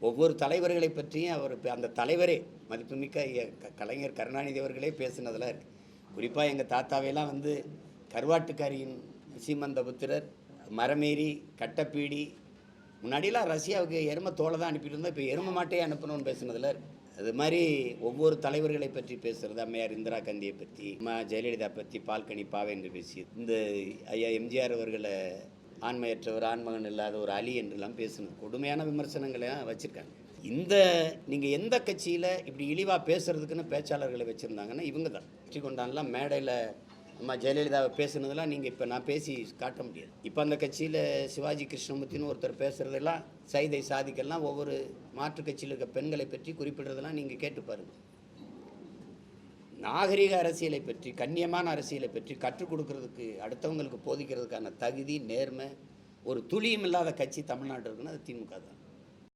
ஒவ்வொரு தலைவர்களை பற்றியும் அவர் அந்த தலைவரே மதிப்புமிக்க கலைஞர் கருணாநிதி அவர்களே பேசுனதில் இருக்குது. குறிப்பாக எங்கள் தாத்தாவையெல்லாம் வந்து கருவாட்டுக்காரியின் சீமந்த புத்திரர், மரமேறி, கட்டப்பீடி, முன்னாடியெல்லாம் ரஷ்யாவுக்கு எருமை தோலை தான் அனுப்பிட்டு இருந்தோம், இப்போ எருமை மாட்டையே அனுப்பணும்னு பேசுனதில் இருக்குது. அது மாதிரி ஒவ்வொரு தலைவர்களை பற்றி பேசுகிறது. அம்மையார் இந்திரா காந்தியை பற்றி, அம்மா ஜெயலலிதா பற்றி பால்கனி பாவை என்று பேசி, இந்த ஐயா எம்ஜிஆர் அவர்களை ஆண்மையற்றவர், ஆண்மகன் இல்லாத ஒரு அலி என்றெல்லாம் பேசணும். கொடுமையான விமர்சனங்களை வச்சுருக்காங்க. நீங்கள் எந்த கட்சியில் இப்படி இழிவாக பேசுகிறதுக்குன்னு பேச்சாளர்களை வச்சுருந்தாங்கன்னா இவங்க தான். வெற்றி கொண்டான்லாம் மேடையில் அம்மா ஜெயலலிதாவை பேசுனதெல்லாம் நீங்கள் இப்போ நான் பேசி காட்ட முடியாது. இப்போ அந்த கட்சியில் சிவாஜி கிருஷ்ணமூர்த்தின்னு ஒருத்தர் பேசுகிறதெல்லாம், சைதை சாதிக்கெல்லாம் ஒவ்வொரு மாற்றுக் கட்சியில் இருக்க பெண்களை பற்றி குறிப்பிடுறதெல்லாம் நீங்கள் கேட்டு பாருங்கள். நாகரிக அரசியலை பற்றி, கண்ணியமான அரசியலை பற்றி கற்றுக் கொடுக்கறதுக்கு, அடுத்தவங்களுக்கு போதிக்கிறதுக்கான தகுதி, நேர்மை ஒரு துளியும் இல்லாத கட்சி தமிழ்நாடு இருக்குன்னா அது திமுக தான்.